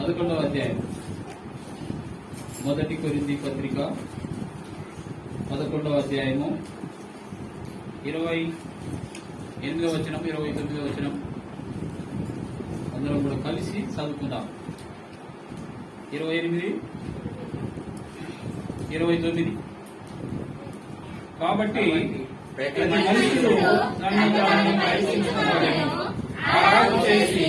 11వ అధ్యాయం మొదటి కొరింథీ పత్రిక 11వ అధ్యాయము 28వ వచనం 29వ వచనం అందరం కూడా కలిసి చదువుకుందాం. 28, 29. కాబట్టి ప్రతి మనుషుడు తనను తాను పరీక్షించుకొనవలెను. ఆహారం చేసి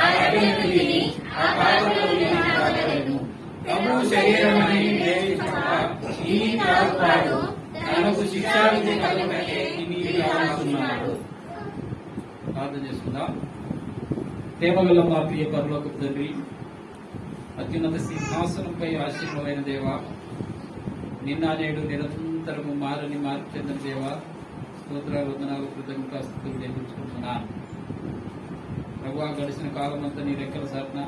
ఆ రొట్టెను తిని ఆ పాత్రలో నీళ్లు త్రాగవలెను. ప్రభువు శరీరమని ఈ త్రాగువాడు తనకు శిక్షావిధి కలుగుటకే ఇవి త్రాగుతున్నాడు. ప్రార్థన చేసుకుందాం. ప్రేమగల మా ప్రియ పరలోకపు తండ్రి, అత్యున్నత సింహాసనంపై ఆశీర్వమైన దేవా, నిన్న నేడు నిరంతరము మారని మార్పు చెందిన దేవా, స్తోత్రాలు వందనాలు కృతజ్ఞతాస్తుతులు చెల్లించుకుంటున్నాను. ప్రభువా, గడిచిన కాలం అంతా నీ రెక్కల సాధన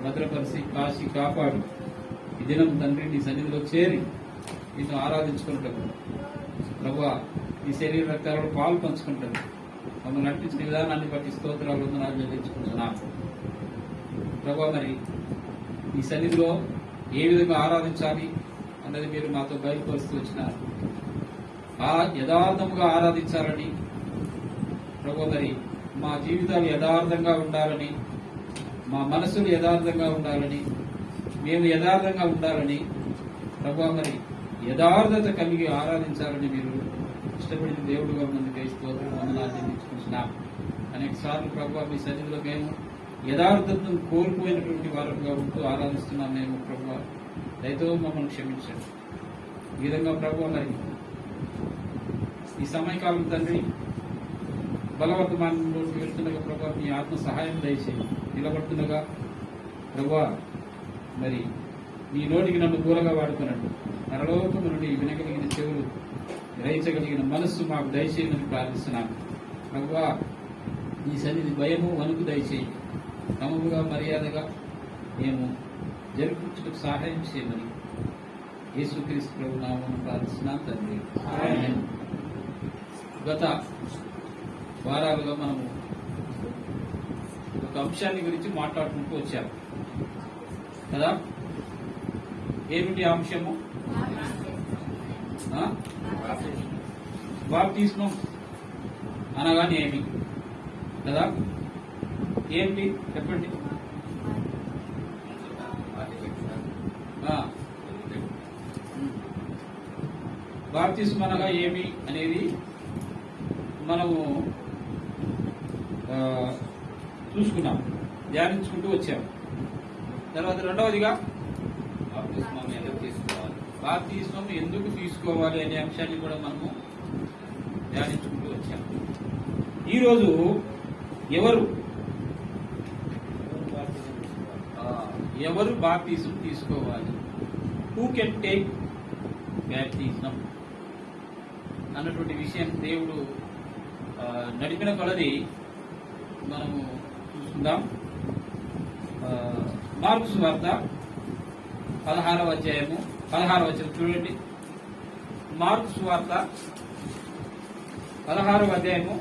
భద్రపరిచి కాశీ కాపాడు. ఈ దినం తండ్రి నీ సన్నిధిలో చేరి నిన్ను ఆరాధించుకుంటాము. ప్రభువా, నీ శరీర రక్తాలలో పాలు పంచుకుంటాము. మమ్మల్ని నడిపించిన విధానాన్ని బట్టి స్తోత్రాలు వందనాలు చెల్లించుకుంటున్నాను. ప్రభువా, మరి ఈ సన్నిధిలో ఏ విధంగా ఆరాధించాలి అన్నది మీరు మాతో బయలుపరుస్తూ వచ్చినారు. యథార్థముగా ఆరాధించాలని ప్రభువా, మరి మా జీవితాలు యథార్థంగా ఉండాలని, మా మనసులు యథార్థంగా ఉండాలని, మేము యథార్థంగా ఉండాలని ప్రభువా, మరి యథార్థత కలిగి ఆరాధించాలని మీరు ఇష్టపడిన దేవుడుగా ముందుకు స్తోత్రం వందనాలు చెల్లించుకుంటున్నాం. అనేక సార్లు ప్రభువా, మీ సన్నిధిలో మేము యథార్థతను కోల్పోయినటువంటి వారంగా ఉంటూ ఆరాధిస్తున్నాం. మేము ప్రభువా, దయతో మమ్మల్ని క్షమించండి. ఈ విధంగా ప్రభువా, మరి ఈ సమయకాలం తండ్రి బలవర్తమానంలోకి వెళ్తుండగా ప్రభువా, మీ ఆత్మ సహాయం దయచేసి నిలబడుతుండగా ప్రభువా, మరి నీ నోటికి నన్ను కూరగా వాడుకున్నట్టు పరలోకము నుండి వినగలిగిన చెవులు, గ్రహించగలిగిన మనస్సు మాకు దయచేయమని ప్రార్థిస్తున్నాను. ప్రభువా, ఈ సన్నిధి భయము వణుకు దయచేయి. క్రమముగా మర్యాదగా మేము జరిపించుటకు సహాయం చేయమని యేసుక్రీస్తు ప్రభు నామమున ప్రార్థిస్తున్నాం తండ్రి. గత వారాలుగా మనము ఒక అంశాన్ని గురించి మాట్లాడుకుంటూ వచ్చాము కదా. ఏమిటి అంశము? బాప్తిస్మం అనగానే ఏమి కదా? ఏమిటి చెప్పండి. బాప్తిస్మం అనగా ఏమి అనేది మనము చూసుకున్నాం, ధ్యానించుకుంటూ వచ్చాము. తర్వాత రెండవదిగా బాప్తిస్మం ఎందుకు తీసుకోవాలి అనే అంశాన్ని కూడా మనము ధ్యానించుకుంటూ వచ్చాము. ఈరోజు ఎవరు బాప్తిజం తీసుకోవాలి? హూ కెన్ టేక్ బాప్తిజం అన్నటువంటి విషయం దేవుడు నడిపిన కొలది మనము చూసుకుందాం. మార్కు సువార్త 16వ అధ్యాయము 16వ వచనం చూడండి. మార్కు సువార్త 16వ అధ్యాయము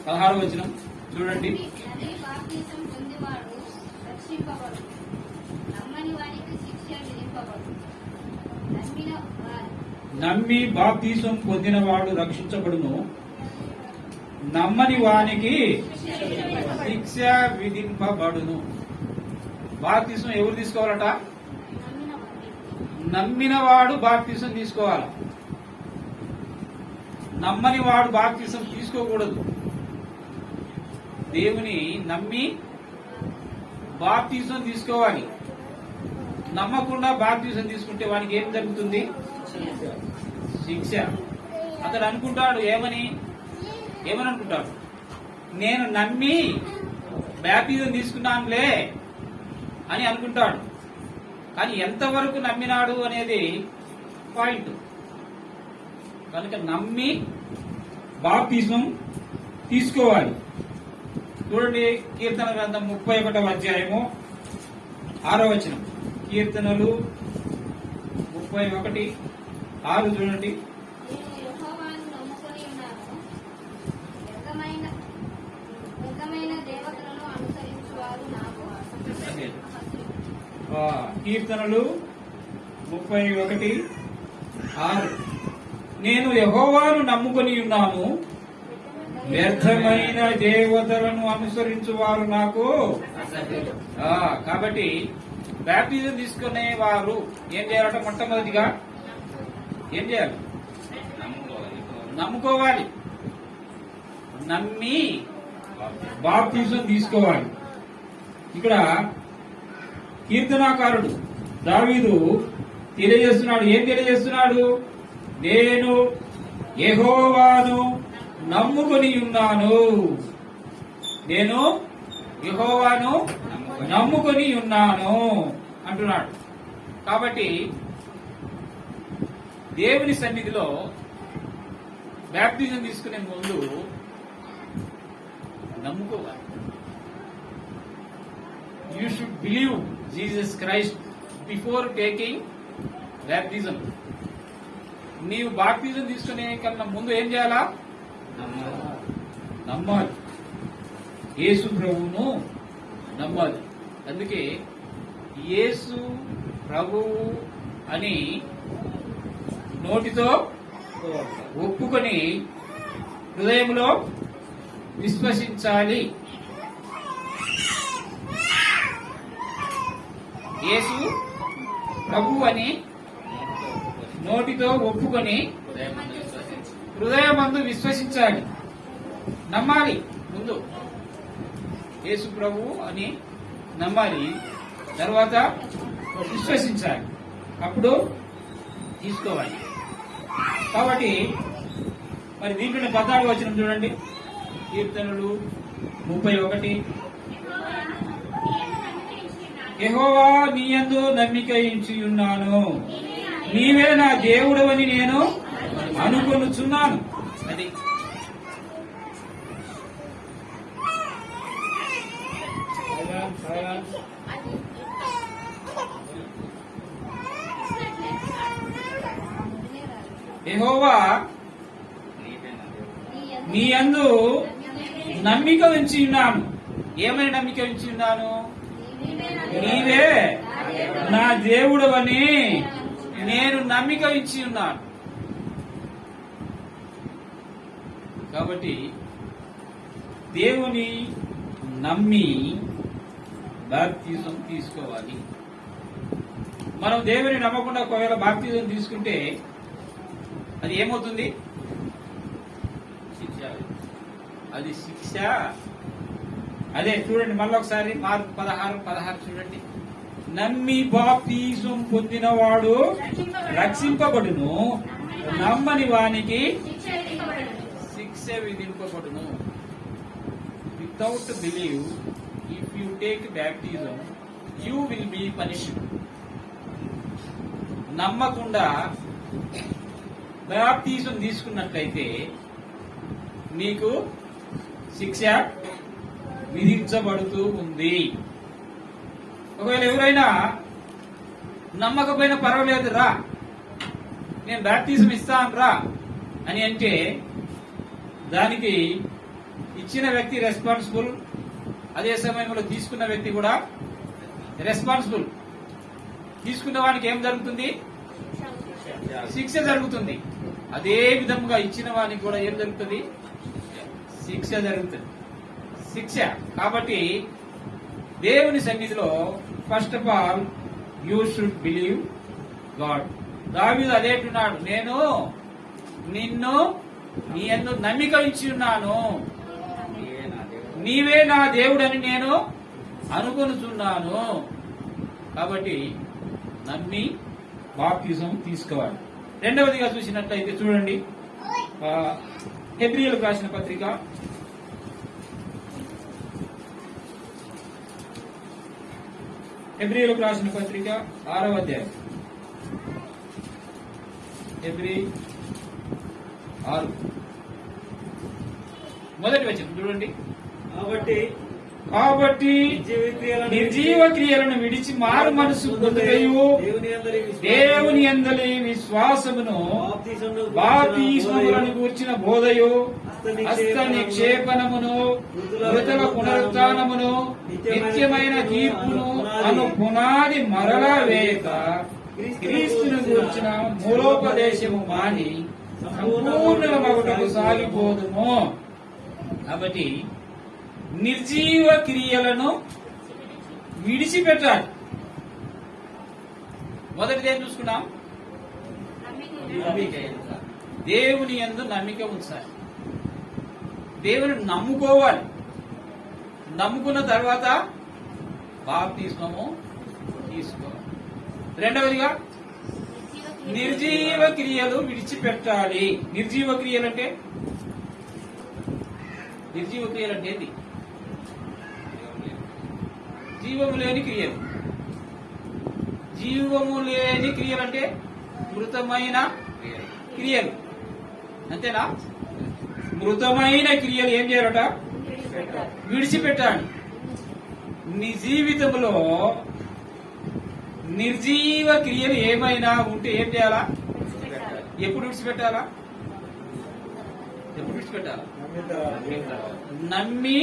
16వ వచనం చూడండి. నమ్మి బాప్తిసం పొందినవాడు రక్షించబడును, నమ్మని వానికి శిక్ష విధింపబడును. బాప్తిసం ఎవరు తీసుకోవాలట? నమ్మిన వాడు బాప్తిసం తీసుకోవాలి. నమ్మని వాడు బాప్తిసం తీసుకోకూడదు. దేవుని నమ్మి బాప్తిసం తీసుకోవాలి. నమ్మకుండా బాప్తిసం తీసుకుంటే వానికి ఏం జరుగుతుంది? శిక్ష. అతడు అనుకుంటాడు ఏమని అనుకుంటాడు? నేను నమ్మి బాప్తిసం తీసుకున్నానులే అని అనుకుంటాడు. కానీ ఎంతవరకు నమ్మినాడు అనేది పాయింట్. కనుక నమ్మి బాప్తిసం తీసుకోవాలి. చూడండి, కీర్తన గ్రంథం 31వ అధ్యాయము 6వ వచనం. కీర్తనలు 31:6 చూడండి. దేవతలను అనుసరించువారు కీర్తనలు 31:6. నేను యెహోవాను నమ్ముకొని ఉన్నాను, వ్యర్థమైన దేవతలను అనుసరించు వారు నాకు. కాబట్టి బాప్టిజం తీసుకునే వారు ఏం చేయాలంటే మొట్టమొదటిగా ఏం చేయాలి? నమ్ముకోవాలి. నమ్మి బాప్టిజం తీసుకోవాలి. ఇక్కడ కీర్తనాకారుడు దావీదు తెలియజేస్తున్నాడు. ఏం తెలియజేస్తున్నాడు? నేను యెహోవాను నమ్ముకొని ఉన్నాను. నేను యెహోవాను నమ్ముకొని ఉన్నాను అంటున్నాడు. కాబట్టి దేవుని సన్నిధిలో బాప్టిజం తీసుకునే ముందు నమ్ముకోవాలి. You should believe Jesus Christ before taking baptism. నీవు బాప్టిజం తీసుకునే కన్నా ముందు ఏం చేయాలా? నమ్మాలి. యేసు ప్రభువును నమ్మాలి. అందుకే యేసు ప్రభువు అని నోటితో ఒప్పుకొని హృదయంలో విశ్వసించాలి. యేసు ప్రభువు అని నోటితో ఒప్పుకొని హృదయమందు విశ్వసించాలి. నమ్మాలి. ముందు యేసు ప్రభువు అని నమ్మాలి, తర్వాత విశ్వసించాలి, అప్పుడు తీసుకోవాలి. కాబట్టి మరి దీంట్లో 14 వచనం చూడండి. కీర్తనలు 31. యెహోవా నీయందు నమ్మిక ఉంచి ఉన్నాను, నీవే నా దేవుడవని నేను అనుకొనుచున్నాను. అది యెహోవా నీయందు నమ్మిక ఉంచి ఉన్నాను. ఏమని నమ్మిక ఉంచి ఉన్నాను? నీవే నా దేవుడవని నేను నమ్మిక ఉంచి ఉన్నాను. కాబట్టి దేవుని నమ్మి బాప్తిజం తీసుకోవాలి. మనం దేవుని నమ్మకుండా ఒకవేళ బాప్తిజం తీసుకుంటే అది ఏమవుతుంది? శిక్ష. అది శిక్ష. అదే చూడండి మళ్ళీ ఒకసారి మార్కు 16:16 చూడండి. నమ్మి బాప్తిజం పొందినవాడు రక్షింపబడును, నమ్మని వానికి శిక్ష విధింపబడును. Without believe if you take baptism you will be punished. నమ్మకుండా బాప్టిజం తీసుకున్నట్లయితే మీకు శిక్ష విధించబడుతూ ఉంది. ఒకవేళ ఎవరైనా నమ్మకపోయినా పర్వాలేదు రా, నేను బాప్టిజం ఇస్తాను రా అని అంటే దానికి ఇచ్చిన వ్యక్తి రెస్పాన్సిబుల్, అదే సమయంలో తీసుకున్న వ్యక్తి కూడా రెస్పాన్సిబుల్. తీసుకున్న వానికి ఏం జరుగుతుంది? శిక్ష జరుగుతుంది. అదే విధంగా ఇచ్చిన వానికి కూడా ఏం జరుగుతుంది? శిక్ష జరుగుతుంది. శిక్ష. కాబట్టి దేవుని సన్నిధిలో first of all you should believe God. దావీదు అదేంటున్నాడు, నేను నిన్ను నీ యందు నమ్మిక ఉంచి ఉన్నాను, నీవే నా దేవుడని నేను అనుకొనుచున్నాను. కాబట్టి నమ్మి బాప్టిజం తీసుకోవాలి. రెండవదిగా చూసినట్లయితే చూడండి, హెబ్రీయులకు రాసిన పత్రిక 6వ అధ్యాయం. హెబ్రీ 6 మొదటి వచనం చూడండి. కాబట్టి నిర్జీవ క్రియలను విడిచి మారు మనసు పొందుటయు దేవుని యందలి విశ్వాసమును బాప్తిస్మములను గూర్చిన బోధయు హస్త నిక్షేపణమును మృతుల పునరుత్థానమును నిత్యమైన తీర్పును అను పునాది మరలా వేయక క్రీస్తును గూర్చిన మూలోపదేశము మాని సంపూర్ణ మగుటకు సాగిపోదుము. కాబట్టి నిర్జీవ క్రియలను విడిచిపెట్టాలి. మొదటిది ఏం చూసుకున్నాం? దేవుని యందు నమ్మిక ఉంచాలి. దేవుని నమ్ముకోవాలి. నమ్ముకున్న తర్వాత బాప్తిస్మము తీసుకోవాలి. రెండవదిగా నిర్జీవ క్రియలు విడిచిపెట్టాలి. నిర్జీవ క్రియలు అంటే ఏంటి? జీవము లేని క్రియలు. జీవము లేని క్రియలు అంటే మృతమైన క్రియలు, అంతేనా? మృతమైన క్రియలు ఏం చేయాలట? విడిచిపెట్టాలి. నీ జీవితంలో నిర్జీవ క్రియలు ఏమైనా ఉంటే ఏం చేయాలా? ఎప్పుడు విడిచిపెట్టాలా? నమ్మి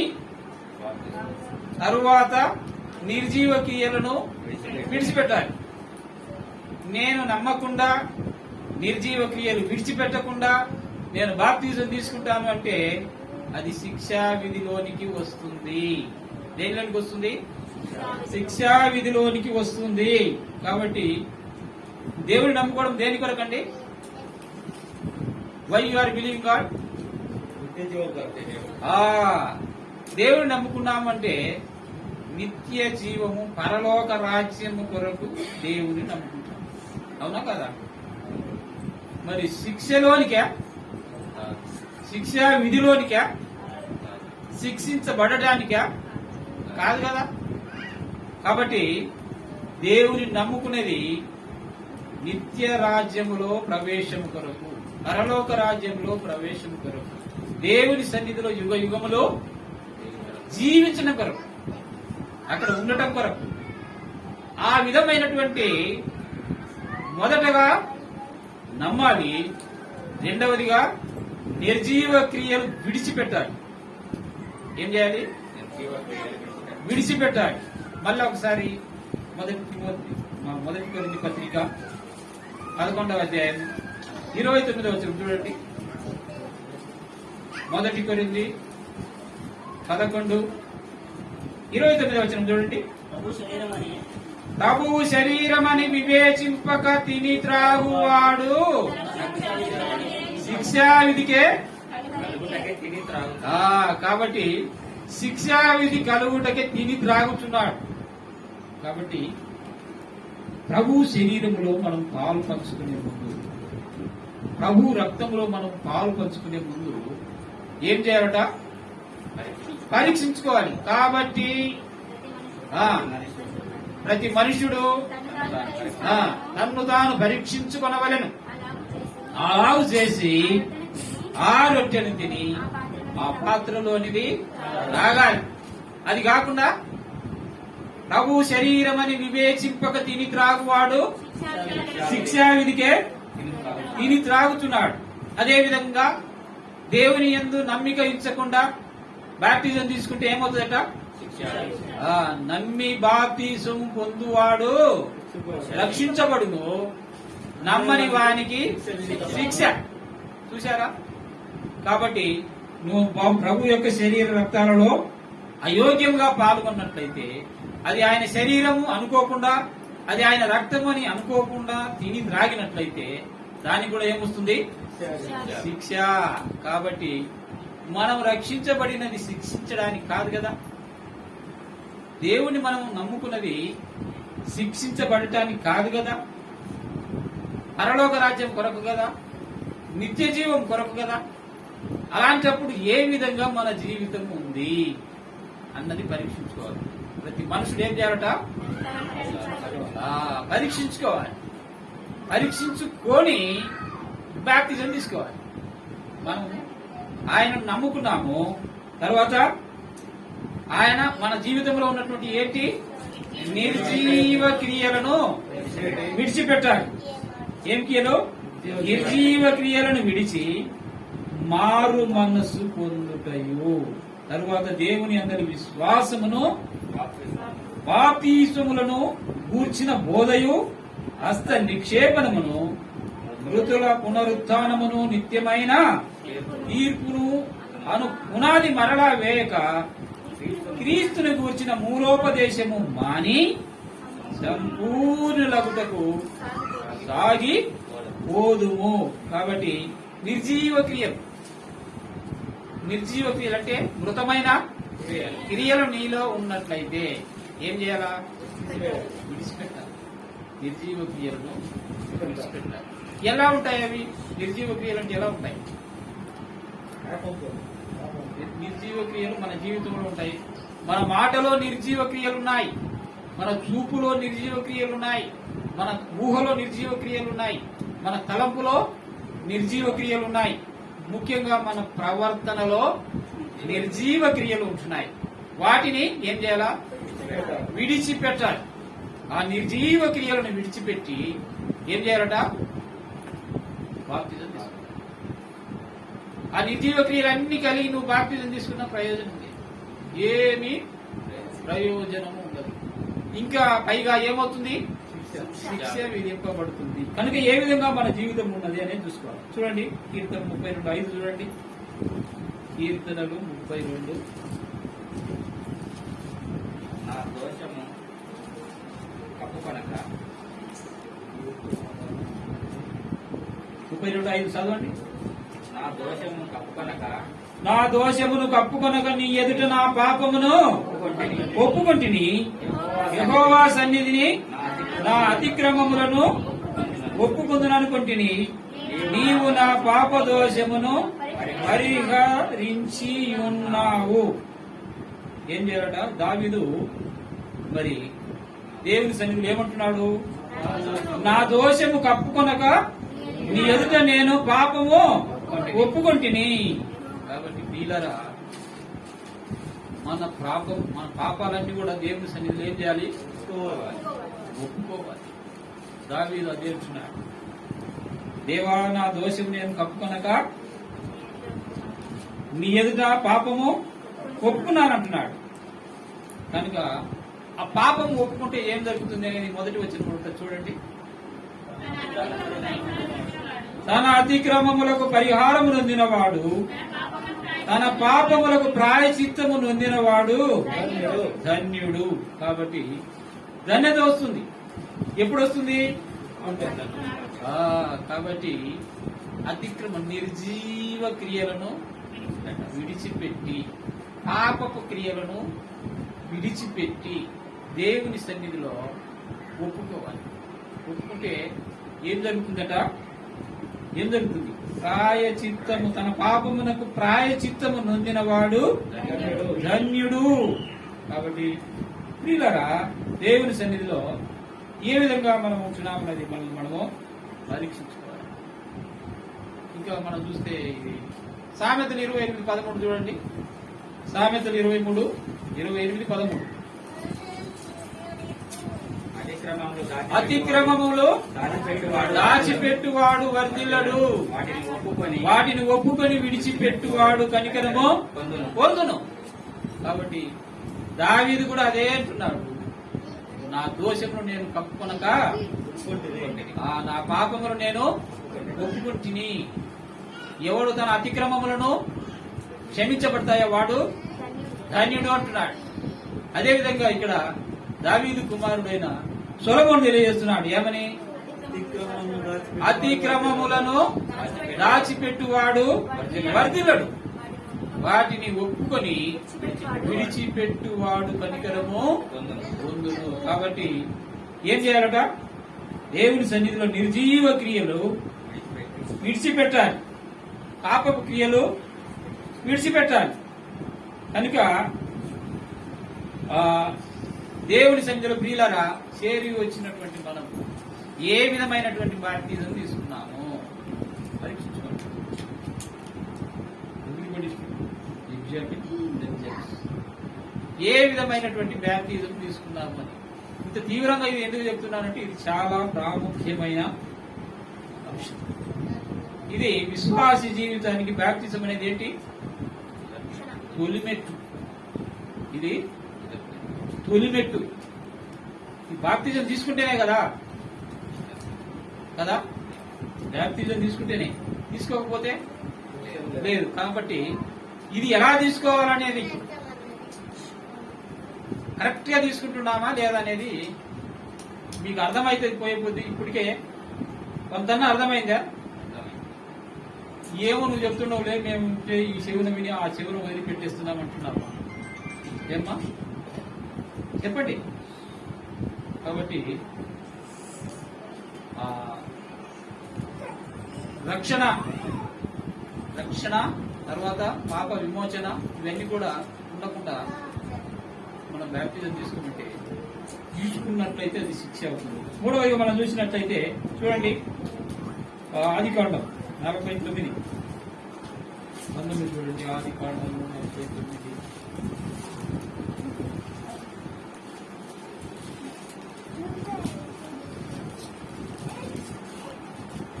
తరువాత నిర్జీవ క్రియలను విడిచిపెట్టాలి. నేను నమ్మకుండా నిర్జీవ క్రియలు విడిచిపెట్టకుండా నేను బాప్తిజం తీసుకుంటాను అంటే అది శిక్షా విధిలోనికి వస్తుంది. దేనిలోనికి వస్తుంది? శిక్షా విధిలోనికి వస్తుంది. కాబట్టి దేవుని నమ్ముకోవడం దేని కొరకండి? Why you are believing God? దేవుని నమ్ముకున్నామంటే నిత్య జీవము, పరలోక రాజ్యము కొరకు దేవుని నమ్ముకుంటాం. అవునా కదా? మరి శిక్షలోనికా, శిక్షా విధిలోనికా, శిక్షించబడటానికా? కాదు కదా. కాబట్టి దేవుని నమ్ముకునేది నిత్య రాజ్యములో ప్రవేశము కొరకు, పరలోక రాజ్యంలో ప్రవేశము కొరకు, దేవుని సన్నిధిలో యుగ యుగములో జీవించడం కొరకు, అక్కడ ఉండటం కొరకు. ఆ విధమైనటువంటి మొదటగా నమ్మాలి. రెండవదిగా నిర్జీవ క్రియలు విడిచిపెట్టాలి. ఏం చేయాలి? విడిచిపెట్టాలి. మళ్ళా ఒకసారి మొదటి కొరింథీ పత్రిక 11వ అధ్యాయం 29వ వచనం చూడండి. మొదటి కొరింథీ 11:29 వచనం చూడండి. ప్రభువు శరీరమని వివేచింపక తిని త్రాగువాడు శిక్షా విధికే. కాబట్టి శిక్షా విధి కలుగుటకే తిని త్రాగుతున్నాడు. కాబట్టి ప్రభు శరీరములో మనం పాలు పంచుకునే ముందు, ప్రభు రక్తంలో మనం పాలు పంచుకునే ముందు ఏం చేయాలట? పరీక్షించుకోవాలి. కాబట్టి ప్రతి మనుషుడు తన్ను తాను పరీక్షించుకొనవలెను. అలాగు చేసి ఆ రొట్టెను తిని ఆ పాత్రలోనిది తాగాలి. అది కాకుండా ప్రభు శరీరం అని వివేచింపక తిని త్రాగువాడు శిక్షా విధికే తిని త్రాగుతున్నాడు. అదేవిధంగా దేవుని యందు నమ్మిక ఇచ్చకుండా బాప్తిజం తీసుకుంటే ఏమవుతుందట? నమ్మి బాప్తిజం పొందువాడు రక్షించబడును, నమ్మని వానికి శిక్ష. చూశారా? కాబట్టి నువ్వు ప్రభు యొక్క శరీర రక్తాలలో అయోగ్యంగా పాల్గొన్నట్లయితే, అది ఆయన శరీరము అనుకోకుండా, అది ఆయన రక్తము అని అనుకోకుండా తిని త్రాగినట్లయితే దానికి కూడా ఏమొస్తుంది? శిక్ష. కాబట్టి మనం రక్షించబడినది శిక్షించడానికి కాదు కదా. దేవుని మనం నమ్ముకున్నది శిక్షించబడటానికి కాదు కదా. పరలోక రాజ్యం కొరకు కదా, నిత్య జీవం కొరకు కదా. అలాంటప్పుడు ఏ విధంగా మన జీవితం ఉంది అన్నది పరీక్షించుకోవాలి. ప్రతి మనుషుడు ఏం చేయాలట? పరీక్షించుకోవాలి. పరీక్షించుకొని బాప్తిజం తీసుకోవాలి. మనం ఆయన నమ్ముకున్నాము, తర్వాత ఆయన మన జీవితంలో ఉన్నటువంటి ఏంటి? నిర్జీవ క్రియలను విడిచిపెట్టాలి. ఏం క్రియలు? నిర్జీవ క్రియలను విడిచి మారు మనస్సు పొందుటయు. తరువాత దేవుని అందరి విశ్వాసమును బాప్తిస్మములను గూర్చిన బోధయు హస్త నిక్షేపణమును మృతుల పునరుత్థానమును నిత్యమైన తీర్పును అను పునాది మరలా వేయక క్రీస్తుని గూర్చిన మూలోపదేశము మాని సంపూర్ణులగుటకు సాగి పోదుము. కాబట్టి నిర్జీవ క్రియలు అంటే మృతమైన క్రియలు నీలో ఉన్నట్లయితే ఏం చేయాలా? విడిచిపెట్టాలి. నిర్జీవ క్రియలను విడిచిపెట్టాలి. ఎలా ఉంటాయి అవి? నిర్జీవ క్రియలు అంటే ఎలా ఉంటాయి? నిర్జీవ క్రియలు మన జీవితంలో ఉంటాయి. మన మాటలో నిర్జీవ క్రియలున్నాయి, మన చూపులో నిర్జీవ క్రియలున్నాయి, మన ఊహలో నిర్జీవ క్రియలున్నాయి, మన తలంపులో నిర్జీవ క్రియలున్నాయి. ముఖ్యంగా మన ప్రవర్తనలో నిర్జీవ క్రియలు ఉంటున్నాయి. వాటిని ఏం చేయాలా? విడిచిపెట్టాలి. ఆ నిర్జీవ క్రియలను విడిచిపెట్టి ఏం చేయాలట? బాప్తిజం తీసుకోవాలి. ఆ నిర్జీవ క్రియలన్నీ కలిగి నువ్వు బాప్తిజం తీసుకున్న ప్రయోజనం ఉంది? ఏమీ ప్రయోజనము ఉండదు. ఇంకా పైగా ఏమవుతుంది? శిక్ష విధింపబడుతుంది. కనుక ఏ విధంగా మన జీవితం ఉన్నది అనేది చూసుకోవాలి. చూడండి, కీర్తన 32:5 చూడండి. కీర్తనలు 32. నా దోషము కప్పుకొనక 32:5 చదవండి. నా దోషము కప్పుకొనక నా దోషమును కప్పుకొనక నీ ఎదుట నా పాపమును ఒప్పుకొంటిని. యెహోవా సన్నిధిని నా అతిక్రమములను ఒప్పుకొందుననుకొంటిని. నీవు నా పాప దోషమును పరిహరించి ఉన్నావు. ఏం చేయాలట? దావీదు మరి దేవుని సన్నిధిలో ఏమంటున్నాడు? నా దోషము కప్పుకొనక నీ ఎదుట నేను పాపము ఒప్పుకొంటిని. కాబట్టి ప్రియులారా, మన పాపాలన్నీ కూడా దేవుని సన్నిధిలో ఏం చేయాలి? ఒప్పుకోవాలి. దావీదు అదే అంటున్నాడు, దేవా నా దోషం నేను కప్పుకొనక నీ ఎదుట పాపము ఒప్పుకున్నానంటున్నాడు. కనుక ఆ పాపం ఒప్పుకుంటే ఏం జరుగుతుంది అనేది మొదటి వచ్చిన చూడండి. తన అతిక్రమములకు పరిహారము నొందినవాడు, తన పాపములకు ప్రాయచిత్తము నొందినవాడు ధన్యుడు. కాబట్టి ధన్యత వస్తుంది. ఎప్పుడు వస్తుంది? కాబట్టి నిర్జీవ క్రియలను విడిచిపెట్టి, పాపపు క్రియలను విడిచిపెట్టి దేవుని సన్నిధిలో ఒప్పుకోవాలి. ఒప్పుకుంటే ఏం జరుగుతుందట? ఏం జరుగుతుంది? ప్రాయచిత్తము, తన పాపమునకు ప్రాయచిత్తము నొందినవాడు ధన్యుడు. కాబట్టి ప్రియులారా, దేవుని సన్నిధిలో ఏ విధంగా మనం ఉంటున్నామన్నది మనము పరీక్షించుకోవాలి. ఇంకా మనం చూస్తే ఇది సామెతలు 28:13 చూడండి. సామెతలు 23:28-13. అతిక్రమములు దాచిపెట్టువాడు వర్ధిల్లడు, వాటిని ఒప్పుకొని విడిచిపెట్టువాడు కనికరము పొందును. కాబట్టి దావీదు కూడా అదే అంటున్నాడు, నా దోషమును నేను కప్పుకొనక నా పాపమును నేను ఒప్పుకుంటుని. ఎవడు తన అతిక్రమములను క్షమించబడతాయో వాడు ధన్యుడు అంటున్నాడు. అదేవిధంగా ఇక్కడ దావీదు కుమారుడైన సొలొమోను తెలియజేస్తున్నాడు. ఏమని? అతిక్రమములను దాచిపెట్టువాడు వర్ధిల్లడు, వాటిని ఒప్పుకొని విడిచిపెట్టువాడు కనికరము పొందును. కాబట్టి ఏం చేయాలట? దేవుని సన్నిధిలో నిర్జీవ క్రియలు విడిచిపెట్టాలి, పాపపు క్రియలు విడిచిపెట్టాలి. కనుక దేవుని సన్నిధిలో ప్రియులారా చేరి వచ్చినటువంటి మనం ఏ విధమైనటువంటి బాప్తిజం తీసుకున్నాము పరీక్షించుకోండి. ఏ విధమైనటువంటి బాప్తిజం తీసుకున్నాము అని ఇంత తీవ్రంగా ఇది ఎందుకు చెప్తున్నానంటే ఇది చాలా ప్రాముఖ్యమైన అంశం. ఇది విశ్వాసి జీవితానికి బాప్తిజం అనేది ఏంటి? తొలిమెట్టు. ఇది తొలిమెట్టు. ఈ బాప్తిజం తీసుకుంటేనే కదా బాప్తిజం తీసుకుంటేనే, తీసుకోకపోతే లేదు. కాబట్టి ఇది ఎలా తీసుకోవాలనేది కరెక్ట్ గా తీసుకుంటున్నామా లేదా అనేది మీకు అర్థమైతే పోయిపోద్ది. ఇప్పటికే కొంతన్నా అర్థమైందా? ఏమో నువ్వు చెప్తున్నావులే, మేము ఈ చెవును విని ఆ చెవును వదిలిపెట్టేస్తున్నాం అంటున్నాము. ఏమ్మా చెప్పండి. కాబట్టి రక్షణ తర్వాత పాప విమోచన ఇవన్నీ కూడా ఉండకుండా మనం బాప్తిజం తీసుకున్నట్లయితే అది శిక్ష అవుతుంది. మూడవదిగా మనం చూసినట్లయితే చూడండి, ఆదికాండం 49 చూడండి. ఆదికాండం 49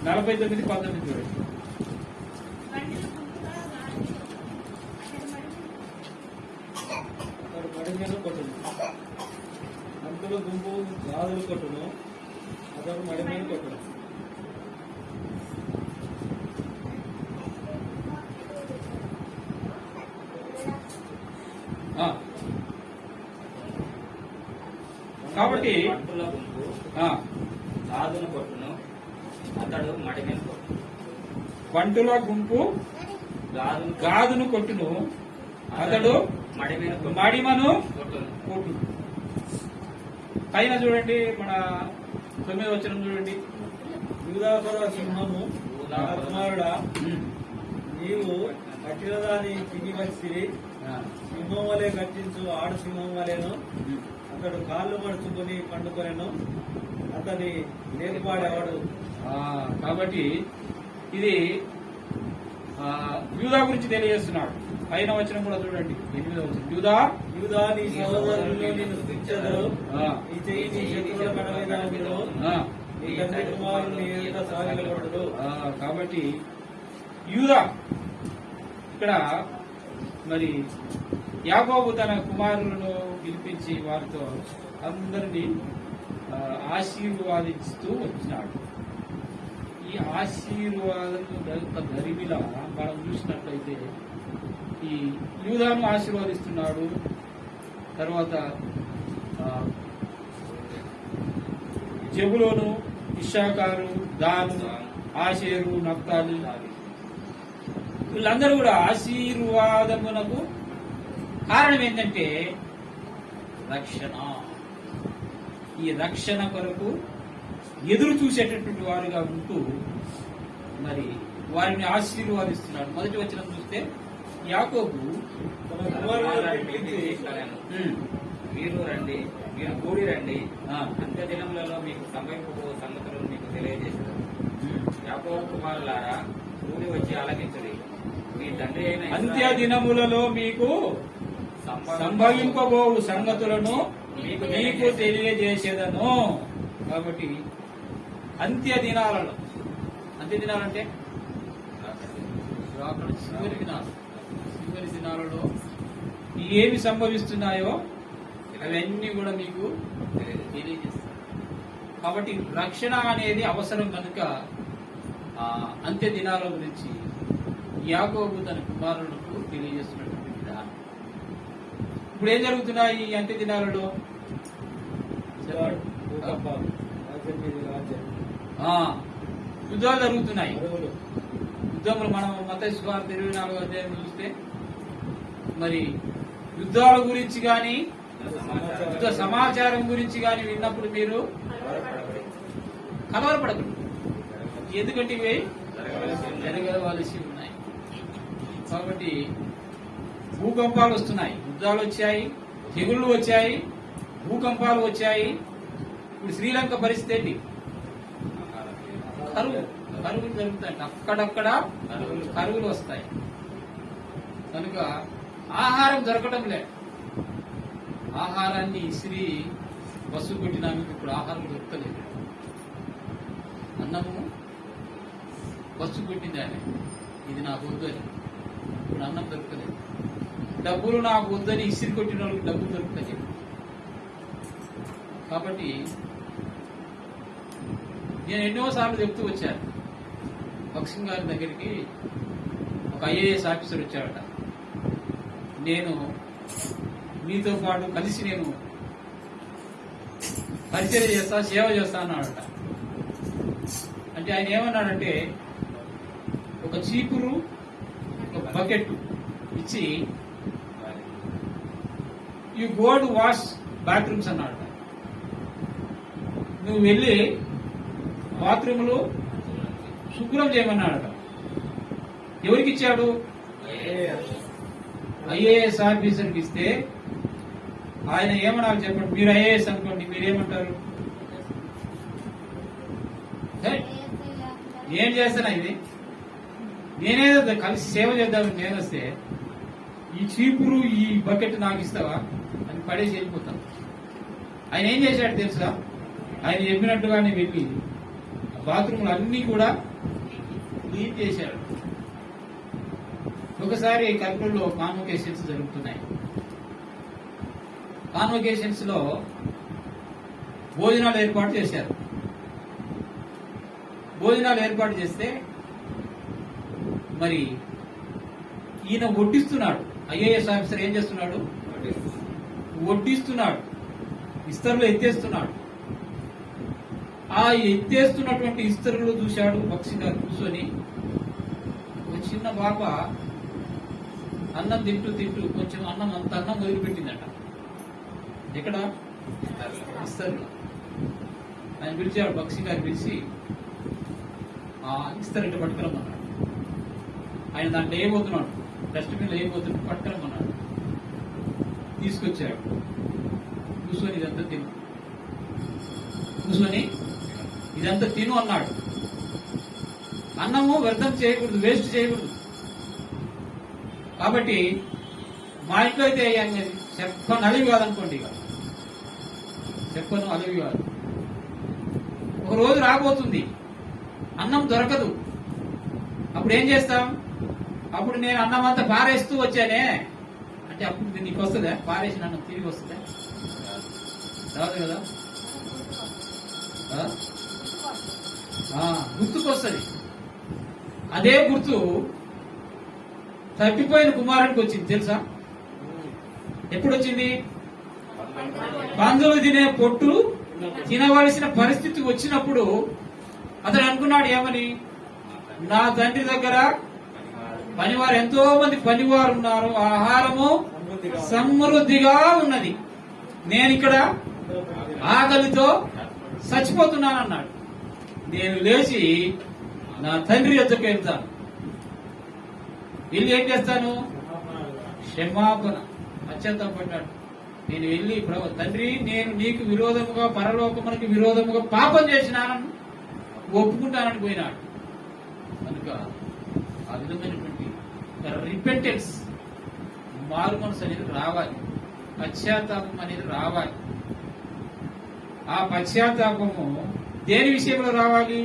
49 చూడండి. అంతలో గుంపు గాదులు కొట్టును, అతడు మడి మీద కొట్టును. కాబట్టి పంటుల గుంపు గాదును కొట్టును, అతడు మడి మీద కొట్టును. పంటుల గుంపు గాదును కొట్టును, అతడు మడిమను కొట్టును. పైన చూడండి, మన 9వ వచనం చూడండి. యూదాపుర సింహము కుమారుడా, నీవు కట్టిన దాన్ని తిని వచ్చి సింహం వలె కట్టించు, ఆడు సింహం వలెను. అతడు కాళ్ళు మడుచుకొని పండుకొనెను, అతని నేర్పాడేవాడు. కాబట్టి ఇది యూదా గురించి తెలియజేస్తున్నాడు. పైన వచనం కూడా చూడండి, 8వ వచనం. యూదా నీ సహోదరులు నిన్ను స్తుతించెదరు, నీ చెయ్యి నీ శత్రువుల మెడ మీద ఉండును, నీ తండ్రి కుమారులు నీ ఎదుట సాగిలపడుదురు. కాబట్టి యూదా ఇక్కడ మరి యాకోబు తన కుమారులను పిలిపించి వారితో అందరినీ ఆశీర్వాదిస్తూ వచ్చినాడు. ఈ ఆశీర్వాదం ధరిమిలా మనం చూసినట్లయితే ఈ యూదాను ఆశీర్వదిస్తున్నాడు. తర్వాత జెబులోను, ఇశ్శాఖారు, దాను, ఆషేరు, నఫ్తాలి వీళ్ళందరూ కూడా ఆశీర్వాదమునకు కారణం ఏంటంటే రక్షణ. ఈ రక్షణ కొరకు ఎదురు చూసేటటువంటి వారుగా ఉంటూ మరి వారిని ఆశీర్వాదిస్తున్నాడు. మొదటి వచనం చూస్తే యాకోబు తన కుమారులను పిలిపించి, మీరు రండి, మీరు కూడి రండి, అంత్య దినములలో మీకు సంభవింపబో సంగతులను మీకు తెలియజేశారు. యాకోబు కుమారులారా, కూడి వచ్చి ఆలకించుడి. మీ తండ్రి అయిన అంత్య దినములలో మీకు సంభవింపబోవు సంగతులను మీకు తెలియజేసేదను. కాబట్టి అంత్య దినాలలో, అంత్య దినాలంటే చివరి దినాలలో ఏమి సంభవిస్తున్నాయో అవన్నీ కూడా మీకు తెలియజేస్తాయి. కాబట్టి రక్షణ అనేది అవసరం కనుక అంత్య దినాల గురించి యాకోబు తన కుమారులకు తెలియజేస్తున్నటువంటి విధానం. ఇప్పుడు ఏం జరుగుతున్నాయి ఈ అంత్య దినాలలో? యుద్ధాలు జరుగుతున్నాయి. యుద్ధములు మనం మత్తయి సువార్త 24వ అధ్యాయం చూస్తే మరి యుద్ధాల గురించి కానీ యుద్ధ సమాచారం గురించి కానీ విన్నప్పుడు మీరు కలవరపడకూడదు. ఎందుకంటే ఇవి జరగవలసి ఉన్నాయి. కాబట్టి భూకంపాలు వస్తున్నాయి, యుద్ధాలు వచ్చాయి, తెగుళ్లు వచ్చాయి, భూకంపాలు వచ్చాయి. ఇప్పుడు శ్రీలంక పరిస్థితి ఏంటి? కరువులు జరుగుతాయి, అక్కడక్కడ కరువులు వస్తాయి. కనుక ఆహారం దొరకడం లేదు. ఆహారాన్ని ఇసిరి బస్సు కొట్టినా ఇప్పుడు ఆహారం దొరకలేదు. అన్నము బస్సు కొట్టింది ఆమె, ఇది నాకు వద్దని. ఇప్పుడు అన్నం దొరకలేదు. డబ్బులు నాకు వద్దని ఇసిరి కొట్టిన వాళ్ళకి డబ్బులు దొరుకుతాయి. కాబట్టి నేను ఎన్నోసార్లు చెప్తూ వచ్చాను, భక్సింగ్ గారి దగ్గరికి ఒక ఐఏఎస్ ఆఫీసర్ వచ్చాడట. నేను మీతో పాటు కలిసి నేను పరిచయం చేస్తా, సేవ చేస్తా అన్నాడట. అంటే ఆయన ఏమన్నాడంటే, ఒక చీపురు ఒక బకెట్ ఇచ్చి you go to wash bathrooms అన్నాడట. నువ్వు వెళ్ళి బాత్రూములు శుభ్రం చేయమన్నాడట. ఎవరికి ఇచ్చాడు? ఐఏఎస్ ఆఫీసర్కి ఇస్తే ఆయన ఏమన్నారు చెప్పండి. మీరు ఐఏఎస్ అనుకోండి, మీరేమంటారు? ఏం చేస్తానా ఇది, నేనేదో కలిసి సేవ చేద్దామని నేను వస్తే ఈ చీపురు ఈ బకెట్ నాకు ఇస్తావా అని పడేసి వెళ్ళిపోతాను. ఆయన ఏం చేశాడు తెలుసా? ఆయన చెప్పినట్టుగానే వెళ్ళి బాత్రూమ్లు అన్నీ కూడా క్లీన్ చేశాడు. ఒకసారి కర్నూలులో కాన్వకేషన్స్ జరుగుతున్నాయి. కాన్వకేషన్స్ లో భోజనాలు ఏర్పాటు చేశారు. భోజనాలు ఏర్పాటు చేస్తే మరి ఈయన వడ్డిస్తున్నాడు. ఐఏఎస్ ఆఫీసర్ ఏం చేస్తున్నాడు? వడ్డిస్తున్నాడు, ఇస్తరులు ఎత్తేస్తున్నాడు. ఆ ఎత్తేస్తున్నటువంటి ఇస్తరులు చూశాడు భక్సింగ్ గారు. కూర్చొని ఒక చిన్న పాప అన్నం తింటూ తింటూ కొంచెం అన్నం అంత అన్నం వదిలిపెట్టిందట. ఎక్కడ? ఇస్తరులు. ఆయన పిలిచాడు, భక్సింగ్ గారు పిలిచి ఆ ఇస్తరు ఇట్లా పట్టుకురమ్మన్నాడు. ఆయన దాంట్లో వేయబోతున్నాడు, డస్ట్బిన్లో వేయబోతున్నాడు, పట్టుకురమ్మన్నాడు. తీసుకొచ్చాడు. కూర్చొని ఇదంతా తిను, కూర్చొని ఇదంతా తిను అన్నాడు. అన్నము వ్యర్థం చేయకూడదు, వేస్ట్ చేయకూడదు. కాబట్టి మా ఇంట్లో అయితే చెప్పను అలివి కాదనుకోండి, ఇక చెప్పను అలివి కాదు. ఒక రోజు రాబోతుంది, అన్నం దొరకదు. అప్పుడు ఏం చేస్తాం? అప్పుడు నేను అన్నం అంతా పారేస్తూ వచ్చానే అంటే అప్పుడు నీకు వస్తుందా? పారేసిన అన్నం తిరిగి వస్తుందా? రాదు కదా. గుర్తుకొస్తుంది. అదే గుర్తు తప్పిపోయిన కుమారునికి వచ్చింది తెలుసా? ఎప్పుడు వచ్చింది? పందులు తినే పొట్టు తినవలసిన పరిస్థితి వచ్చినప్పుడు అతడు అనుకున్నాడు ఏమని? నా తండ్రి దగ్గర పనివారు ఎంతో మంది పనివారు ఉన్నారు, ఆహారము సమృద్ధిగా ఉన్నది, నేను ఇక్కడ ఆకలితో చచ్చిపోతున్నానన్నాడు. నేను లేచి నా తండ్రి యొద్దకు వెళ్తాను. వెళ్ళి ఏం చేస్తాను? క్షమాపణ, పశ్చాత్తాపడ్డాడు. నేను వెళ్ళి తండ్రి, నేను నీకు విరోధముగా, పరలోకమునకు విరోధముగా పాపం చేసినానని ఒప్పుకుంటానని పోయినాడు. కనుక ఆ విధమైనటువంటి రిపెంటెన్స్, మారు మనసు అనేది రావాలి, పశ్చాత్తాపం అనేది రావాలి. ఆ పశ్చాత్తాపము దేని విషయంలో రావాలి?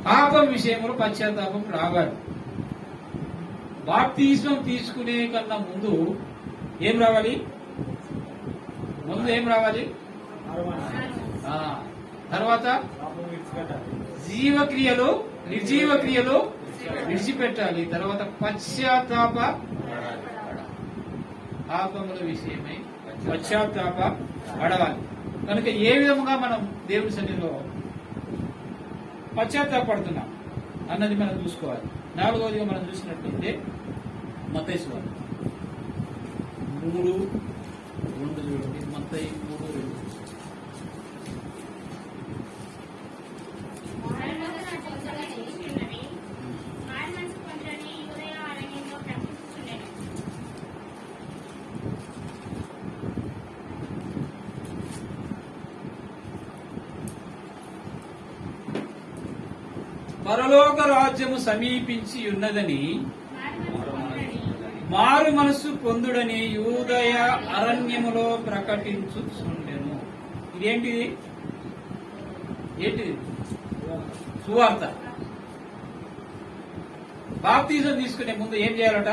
పాపం విషయంలో పశ్చాత్తాపం రావాలి. బాప్తిస్మం తీసుకునే కన్నా ముందు ఏం రావాలి? ముందు ఏం రావాలి? తర్వాత జీవక్రియలు, నిర్జీవ క్రియలు విడిచిపెట్టాలి. తర్వాత పశ్చాత్తాప, పాపముల విషయమై పశ్చాత్తాప పడవాలి. కనుక ఏ విధంగా మనం దేవుని సన్నిధిలో పశ్చాత్తాపడుతున్నాం అన్నది మనం చూసుకోవాలి. నాలుగవదిగా మనం చూసినట్లయితే మత్తయి సువార్త 3:2 చూడండి. మత్తయి 3:2. పరలోక రాజ్యము సమీపించి ఉన్నదని మారు మనసు పొందుడని యూదయ అరణ్యములో ప్రకటించుచుండెను. ఇదేంటిది? ఏంటిది? సువార్త. బాప్తిజం తీసుకునే ముందు ఏం చేయాలట?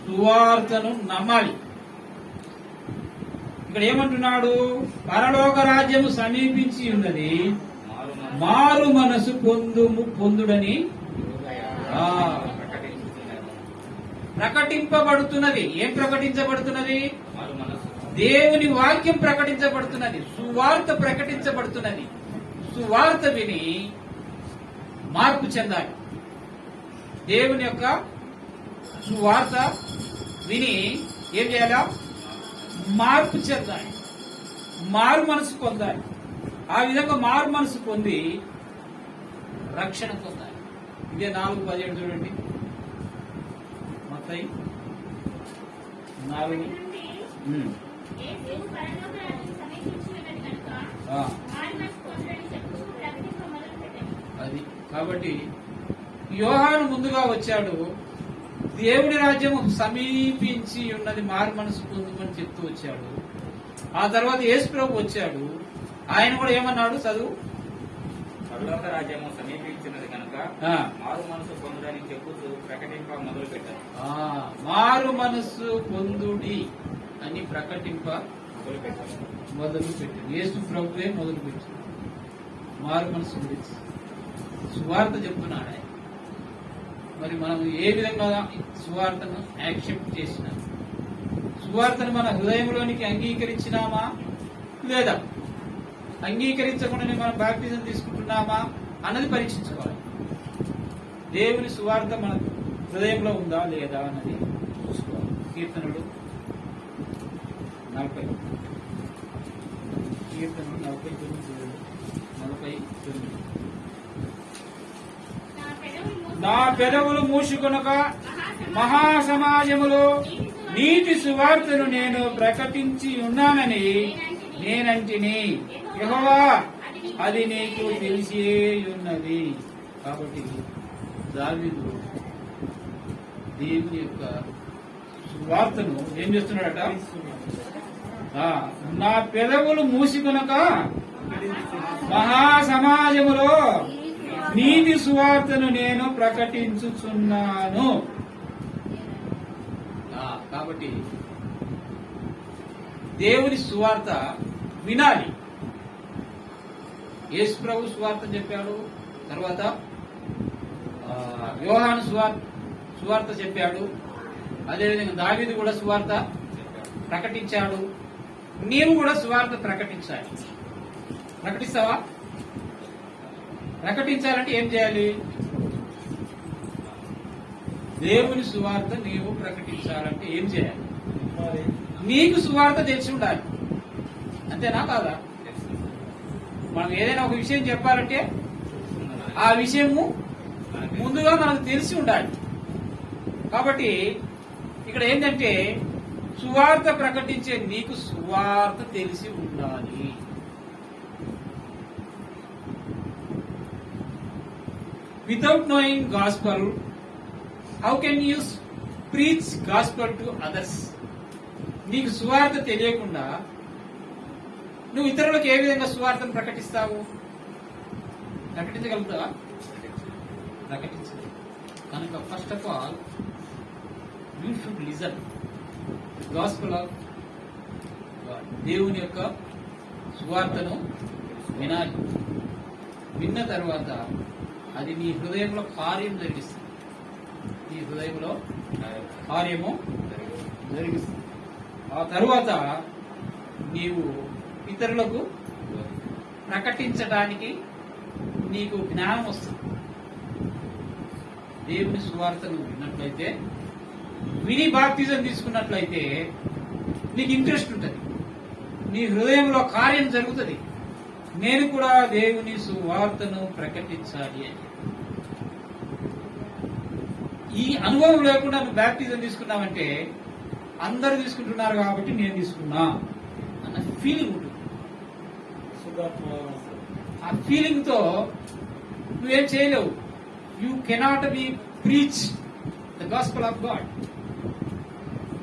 సువార్తను నమ్మాలి. ఇక్కడ ఏమంటున్నాడు? పరలోక రాజ్యము సమీపించి ఉన్నది, మారు మనసు పొందుడని ప్రకటింపబడుతున్నది. ఏం ప్రకటించబడుతున్నది? దేవుని వాక్యం ప్రకటించబడుతున్నది, సువార్త ప్రకటించబడుతున్నది. సువార్త విని మార్పు చెందాలి. దేవుని యొక్క సువార్త విని ఏం చేయాలా? మార్పు చెందాలి, మారు మనసు పొందాలి. ఆ విధంగా మారు మనసు పొంది రక్షణ పొందాలి. ఇదే 4:17 చూడండి. మత్తయి 4. అది కాబట్టి యోహాను ముందుగా వచ్చాడు. దేవుడి రాజ్యము సమీపించి ఉన్నది, మారు మనసు పొందుమని చెప్తూ వచ్చాడు. ఆ తర్వాత యేసు ప్రభు వచ్చాడు. ఆయన కూడా ఏమన్నాడు? చదువు. పరలోక రాజ్యము సమీపించినది కనుక మారు మనసు పొందుడని చెప్పుతూ ప్రకటింప మొదలు పెట్టారు. మారు మనసు పొందుడి అని ప్రకటింప మొదలు పెట్టాడు. యేసు ప్రభువే మొదలు పెట్టాడు. మారు మనసు గురించి సువార్త చెప్తున్నాడు ఆయన. మరి మనం ఏ విధంగా సువార్తను యాక్సెప్ట్ చేసినా, సువార్తను మన హృదయంలోనికి అంగీకరించినామా లేదా, అంగీకరించకుండానే మనం బాప్టిజం తీసుకుంటున్నామా అన్నది పరీక్షించుకోవాలి. దేవుని సువార్త మన హృదయంలో ఉందా లేదా అన్నది చూసుకోవాలి. కీర్తనలు 40. కీర్తనలు 49. నా పెదవులు మూసుకొనక మహాసమాజములో నీతి సువార్తను నేను ప్రకటించి ఉన్నానని నేనంటిని. యెహోవా, అది నీకు తెలిసే ఉన్నది. కాబట్టి దావీదు దేవుని యొక్క సువార్తను ఏం చేస్తున్నాడట? నా పెదవులు మూసుకొనక మహాసమాజములో నీతి సువార్తను నేను ప్రకటించుచున్నాను. కాబట్టి దేవుని సువార్త వినాలి. యేసు ప్రభు సువార్త చెప్పాడు, తర్వాత యోహాను సువార్త చెప్పాడు, అదేవిధంగా దావీదు కూడా సువార్త ప్రకటించాడు. నీవు కూడా సువార్త ప్రకటించాలి. ప్రకటిస్తావా? ప్రకటించాలంటే ఏం చేయాలి? దేవుని సువార్త నీవు ప్రకటించాలంటే ఏం చేయాలి? నీకు సువార్త తెలిసి ఉండాలి. అంతేనా కాదా? మనం ఏదైనా ఒక విషయం చెప్పాలంటే ఆ విషయము ముందుగా మనకు తెలిసి ఉండాలి. కాబట్టి ఇక్కడ ఏంటంటే సువార్త ప్రకటించే నీకు సువార్త తెలిసి ఉండాలి. Without knowing gospel, how can you preach gospel to others? నీకు సువార్త తెలియకుండా నువ్వు ఇతరులకు ఏ విధంగా సువార్తను ప్రకటిస్తావు? ప్రకటించగలుగుతావా? ప్రకటించలేదు. కనుక first of all you should listen gospel of God. దేవుని యొక్క సువార్తను వినాలి. విన్న తర్వాత అది నీ హృదయంలో కార్యం జరిగిస్తుంది. నీ హృదయంలో కార్యము జరిగిస్తుంది. ఆ తరువాత నీవు ఇతరులకు ప్రకటించడానికి నీకు జ్ఞానం వస్తుంది. దేవుని సువార్తను విన్నట్లయితే, విని బాప్తిజం తీసుకున్నట్లయితే నీకు ఇంట్రెస్ట్ ఉంటుంది. నీ హృదయంలో కార్యం జరుగుతుంది. నేను కూడా దేవుని సువార్తను ప్రకటించాలి అని. ఈ అనుభవం లేకుండా నువ్వు బాప్టిజం తీసుకున్నావంటే అందరూ తీసుకుంటున్నారు కాబట్టి నేను తీసుకున్నా అన్న ఫీలింగ్ ఉంటుంది. ఆ ఫీలింగ్ తో నువ్వేం చేయలేవు. You cannot be preach the gospel of God.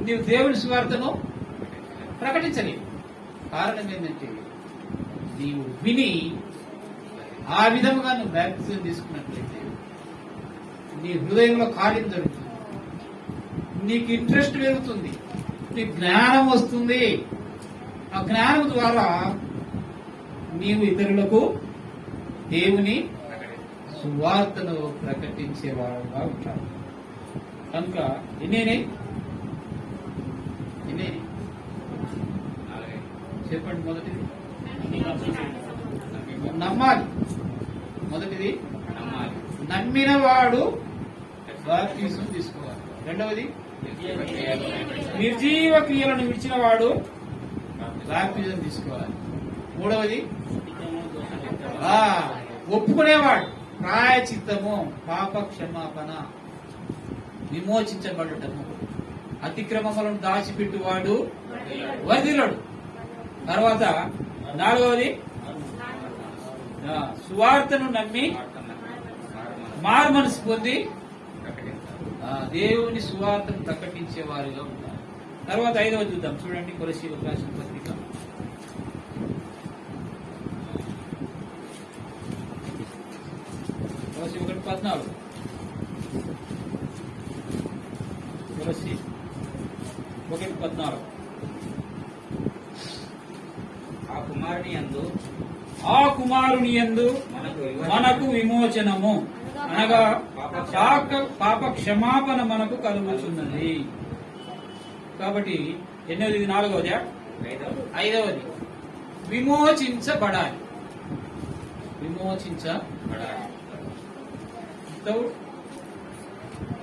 నీవు దేవుని సువార్తను ప్రకటించలేవు. కారణం ఏంటంటే నీవు విని ఆ విధముగా నువ్వు బాప్టిజం తీసుకున్నట్లయితే నీ హృదయంలో కార్యం జరుగుతుంది, నీకు ఇంట్రెస్ట్ పెరుగుతుంది, నీకు జ్ఞానం వస్తుంది. ఆ జ్ఞానం ద్వారా నీవు ఇతరులకు దేవుని సువార్తను ప్రకటించేవాడుగా ఉంటాడు. కనుక ఎన్నేనే చెప్పండి. మొదటిది నమ్మాలి. మొదటిది నమ్మిన వాడు బాప్తిసం తీసుకోవాలి. రెండవది నిర్జీవ క్రియలను విడిచిన వాడు బాప్తిసం తీసుకోవాలి. మూడవది ఒప్పుకునేవాడు ప్రాయచిత్తము, పాప క్షమాపణ, విమోచించబడటము. అతిక్రమములను దాచిపెట్టువాడు వదిలడు. తర్వాత నాలుగవది సువార్తను నమ్మి మారుమనసు పొంది దేవుని సువార్తను ప్రకటించే వారిగా ఉంటారు. తర్వాత ఐదవది చూద్దాం. చూడండి, కొలస్సీయులకు రాసిన పత్రిక కొలస్సీ 1:14. కొలస్సీ 1:14. ఆ కుమారుని యందు మనకు విమోచనము అనగా పాప క్షమాపణ మనకు కలుగుతున్నది. కాబట్టి ఎన్నోది? నాలుగవది. ఐదవది విమోచించబడాలి. Without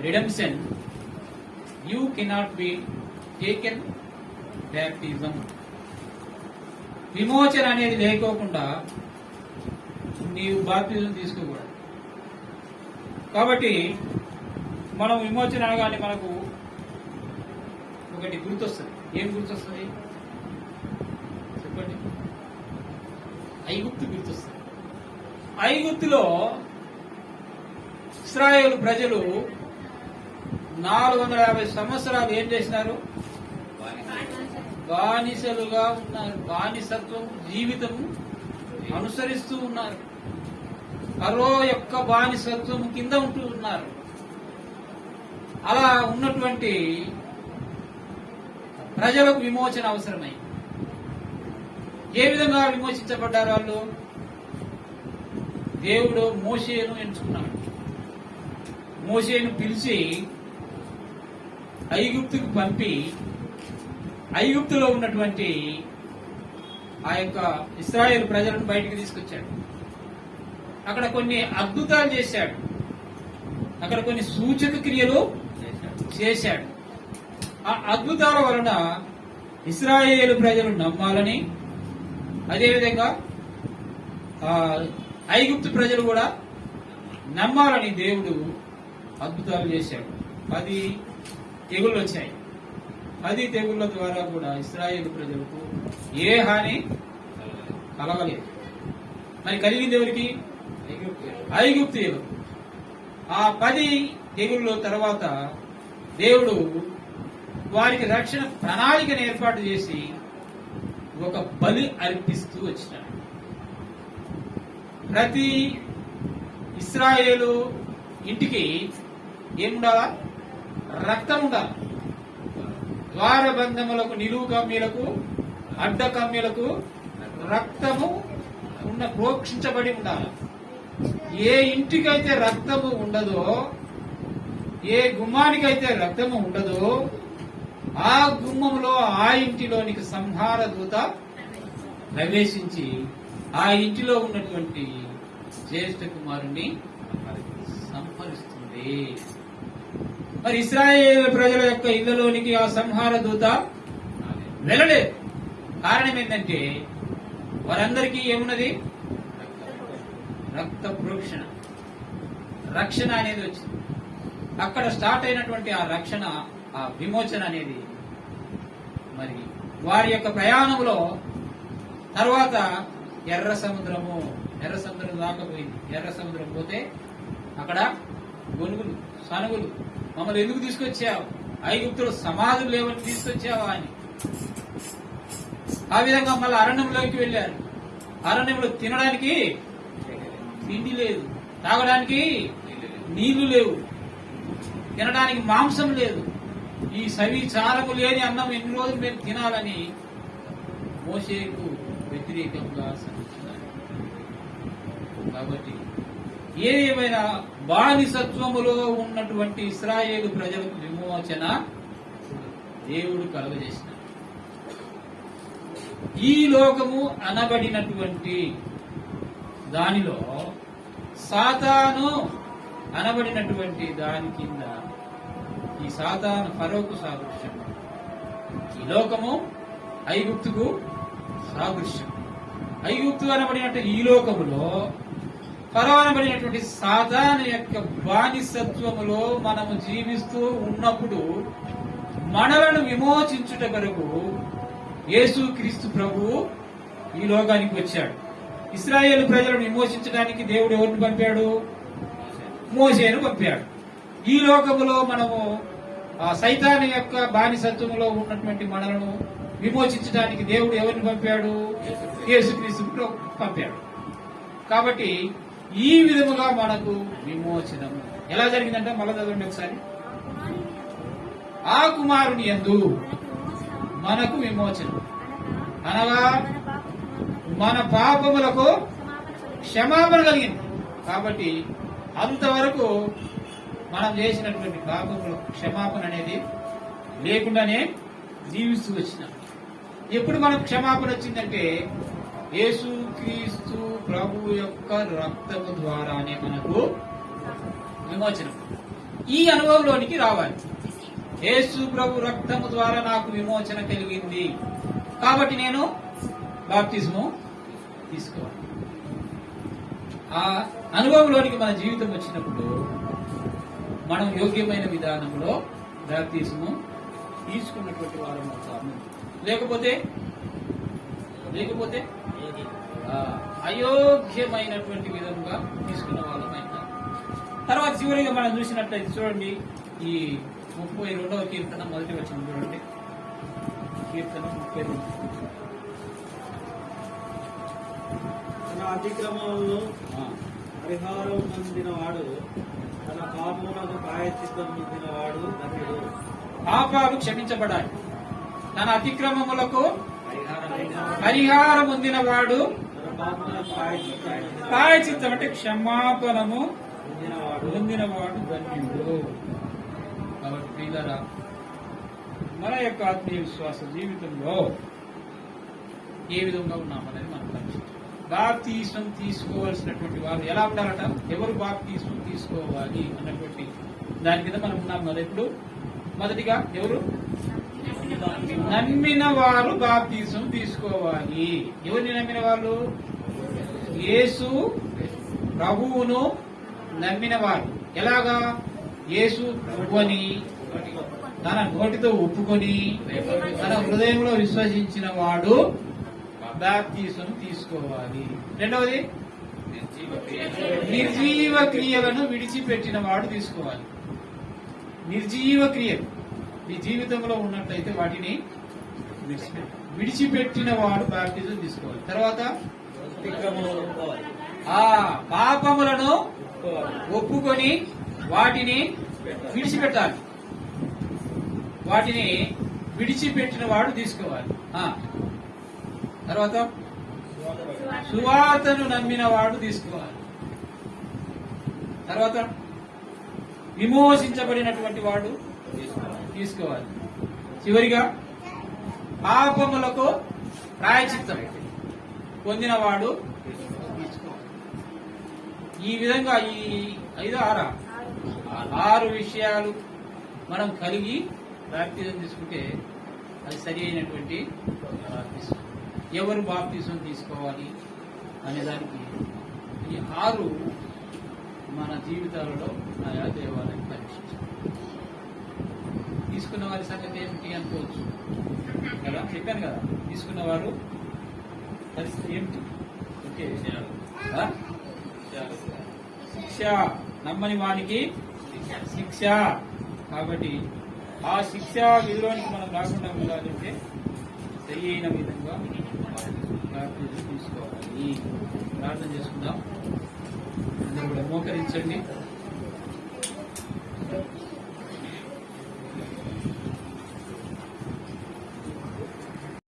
redemption you cannot be taken baptism. విమోచన అనేది లేకోకుండా నీవు బాప్తిజం తీసుకోకూడదు. కాబట్టి మనం విమోచన అనగానే మనకు ఒకటి గుర్తొస్తుంది. ఏం గుర్తొస్తుంది చెప్పండి? ఐగుప్తు గుర్తొస్తుంది. ఐగుప్తులో ఇశ్రాయేలు ప్రజలు 450 సంవత్సరాలు ఏం చేసినారు? బానిసలుగా ఉన్నారు. బానిసత్వం జీవితం అనుసరిస్తూ ఉన్నారు. ఫరో యొక్క బానిసత్వం కింద ఉంటూ ఉన్నారు. అలా ఉన్నటువంటి ప్రజలకు విమోచన అవసరమై ఏ విధంగా విమోచించబడ్డారు వాళ్ళు? దేవుడు మోషేను ఎంచుకున్నాడు. మోషేను పిలిచి ఐగుప్తుకు పంపి ఐగుప్తులో ఉన్నటువంటి ఆ యొక్క ఇశ్రాయేలు ప్రజలను బయటికి తీసుకొచ్చాడు. అక్కడ కొన్ని అద్భుతాలు చేశాడు. అక్కడ కొన్ని సూచక క్రియలు చేశాడు. ఆ అద్భుతాల వలన ఇశ్రాయేలు ప్రజలు నమ్మాలని, అదేవిధంగా ఐగుప్తు ప్రజలు కూడా నమ్మాలని దేవుడు అద్భుతాలు చేశాడు. 10 తెగుళ్ళు వచ్చాయి. 10 తెగుళ్ళ ద్వారా కూడా ఇశ్రాయేలు ప్రజలకు ఏ హాని కలగలేదు. మరి కలిగింది ఎవరికి? ఐగుప్తీయులు. ఆ 10 తెగుళ్ళ తర్వాత దేవుడు వారికి రక్షణ ప్రణాళికను ఏర్పాటు చేసి ఒక బలి అర్పిస్తూ వచ్చినాడు. ప్రతి ఇశ్రాయేలు ఇంటికి ఏముండాలా? రక్తం ఉండాలి. ద్వారబంధములకు, నిలువు కమ్మిలకు, అడ్డ కమ్మిలకు రక్తము ప్రోక్షించబడి ఉండాలి. ఏ ఇంటికైతే రక్తము ఉండదో, ఏ గుమ్మానికైతే రక్తము ఉండదో, ఆ గుమ్మంలో ఆ ఇంటిలోనికి సంహార దూత ప్రవేశించి ఆ ఇంటిలో ఉన్నటువంటి జ్యేష్ఠ కుమారుణ్ణి సంహరిస్తుంది. మరి ఇశ్రాయేలు ప్రజల యొక్క ఇళ్లలోనికి ఆ సంహార దూత వెళ్ళలేదు. కారణం ఏంటంటే వారందరికీ ఏమున్నది? రక్త ప్రోక్షణ, రక్షణ అనేది వచ్చింది. అక్కడ స్టార్ట్ అయినటువంటి ఆ రక్షణ, ఆ విమోచన అనేది మరి వారి యొక్క ప్రయాణంలో తర్వాత ఎర్ర సముద్రం దాకపోయింది. ఎర్ర సముద్రం పోతే అక్కడ గొనుగులు, సనుగులు, మమ్మల్ని ఎందుకు తీసుకొచ్చావు? ఐగుప్తులు సమాధులు లేవని తీసుకొచ్చావా అని. ఆ విధంగా మళ్ళీ అరణ్యంలోకి వెళ్ళారు. అరణ్యంలో తినడానికి తిండి లేదు, తాగడానికి నీళ్లు లేవు. తినడానికి మాంసం లేదు, ఈ సవి చారము లేని అన్నం ఎన్ని రోజులు మేము తినాలని మోషేకు వ్యతిరేకంగా సంధించినారు. కాబట్టి ఏమైనా బానిసత్వములో ఉన్నటువంటి ఇశ్రాయేలు ప్రజలకు విమోచన దేవుడు కలుగజేసినాడు. ఈ లోకము అనబడినటువంటి దానిలో సాతాను అనబడినటువంటి దాని కింద ఈ సాతాను ఫరోకు సాదృశ్యం. ఈ లోకము ఐగుప్తుకు సాదృశ్యం. ఐగుప్తు అనబడినట్టు ఈ లోకములో ఫరో అనబడినటువంటి సాతాను యొక్క బానిసత్వములో మనము జీవిస్తూ ఉన్నప్పుడు మనలను విమోచించుట కొరకు యేసుక్రీస్తు ప్రభువు ఈ లోకానికి వచ్చాడు. ఇశ్రాయేలు ప్రజలను విమోచించడానికి దేవుడు ఎవరిని పంపాడు? మోషేను పంపాడు. ఈ లోకములో మనము సైతాను యొక్క బానిసత్వంలో ఉన్నటువంటి మనలను విమోచించడానికి దేవుడు ఎవరిని పంపాడు? యేసుక్రీస్తు పంపాడు. కాబట్టి ఈ విధముగా మనకు విమోచనం ఎలా జరిగిందంటే మళ్ళా చదవండి ఒకసారి. ఆ కుమారుని యందు మనకు విమోచనం అనగా మన పాపములకు క్షమాపణ కలిగింది. కాబట్టి అంతవరకు మనం చేసినటువంటి పాపములకు క్షమాపణ అనేది లేకుండానే జీవిస్తూ వచ్చినాం. ఎప్పుడు మనకు క్షమాపణ వచ్చిందంటే యేసుక్రీస్తు ప్రభు యొక్క రక్తము ద్వారానే మనకు విమోచనం. ఈ అనుభవంలోనికి రావాలి. యేసు ప్రభు రక్తము ద్వారా నాకు విమోచన కలిగింది కాబట్టి నేను బాప్తిజము తీసుకోవాలి. ఆ అనుభవంలోనికి మన జీవితం వచ్చినప్పుడు మనం యోగ్యమైన విధానంలో బాప్తిజము తీసుకున్నటువంటి వారం అవుతాము. లేకపోతే అయోగ్యమైనటువంటి విధంగా తీసుకున్న వాళ్ళమైనా. తర్వాత చివరిగా మనం చూసినట్లయితే చూడండి, ఈ 32వ కీర్తన మొదటి వచనం చూడండి. కీర్తన 32. తన అతిక్రమములను పరిహారం పొందినవాడు, తన పాపములకు ప్రాయశ్చిత్తం పొందినవాడు ధన్యుడు. పాపాలు క్షమించబడాలి. తన అతిక్రమములకు పరిహారం పొందినవాడు, ప్రాయశ్చిత్తం అంటే క్షమాపణము పొందినవాడు ధన్యుడు. కాబట్టి ప్రియులారా, మన యొక్క ఆత్మీయ విశ్వాస జీవితంలో ఏ విధంగా ఉన్నామనేది మనం పరిశీలించాలి. బాప్తిసం తీసుకోవాల్సినటువంటి వారు ఎలా ఉండాలట? ఎవరు బాప్తిసం తీసుకోవాలి అన్నటువంటి దాని కింద మనం ఉన్నాం కదా. ఇప్పుడు మొదటిగా ఎవరు? నమ్మిన వారు బాప్తిసం తీసుకోవాలి. ఎవరిని నమ్మిన వాళ్ళు? యేసు ప్రభువును నమ్మిన వారు. ఎలాగా? యేసు ప్రభు అని తన నోటితో ఒప్పుకొని తన హృదయంలో విశ్వసించిన వాడు బాప్తిసం తీసుకోవాలి. రెండవది, నిర్జీవ క్రియలను విడిచిపెట్టిన వాడు తీసుకోవాలి. నిర్జీవ క్రియలు మీ జీవితంలో ఉన్నట్లయితే వాటిని విడిచిపెట్టిన వాడు బాప్తిజం తీసుకోవాలి. తర్వాత ఆ పాపములను ఒప్పుకొని వాటిని విడిచిపెట్టాలి. వాటిని విడిచిపెట్టిన వాడు తీసుకోవాలి. తర్వాత సువార్తను నమ్మిన వాడు తీసుకోవాలి. తర్వాత విమోచించబడినటువంటి వాడు తీసుకోవాలి. చివరిగా పాపములకు ప్రాయశ్చిత్తం పొందినవాడు తీసుకోవాలి. ఈ విధంగా ఈ 6 విషయాలు మనం కలిగి బాప్తిజం తీసుకుంటే అది సరి అయినటువంటి బాప్తిజం. ఎవరు బాప్తిజం తీసుకోవాలి అనే దానికి ఈ 6 మన జీవితాలలో ఆయా దేవాలయం పరీక్షించాలి. తీసుకున్న వారి సంగతి ఏమిటి అనుకోవచ్చు కదా, చెప్పాను కదా. తీసుకున్నవారు పరిస్థితి ఏమిటి? ఓకే, శిక్ష. నమ్మని వానికి శిక్ష. కాబట్టి ఆ శిక్ష విధిలోనికి మనం రాకుండా ఉండాలంటే సరి అయిన విధంగా తీసుకోవాలి. ప్రార్థన చేసుకుందాం. అందరూ కూడా మోకరించండి.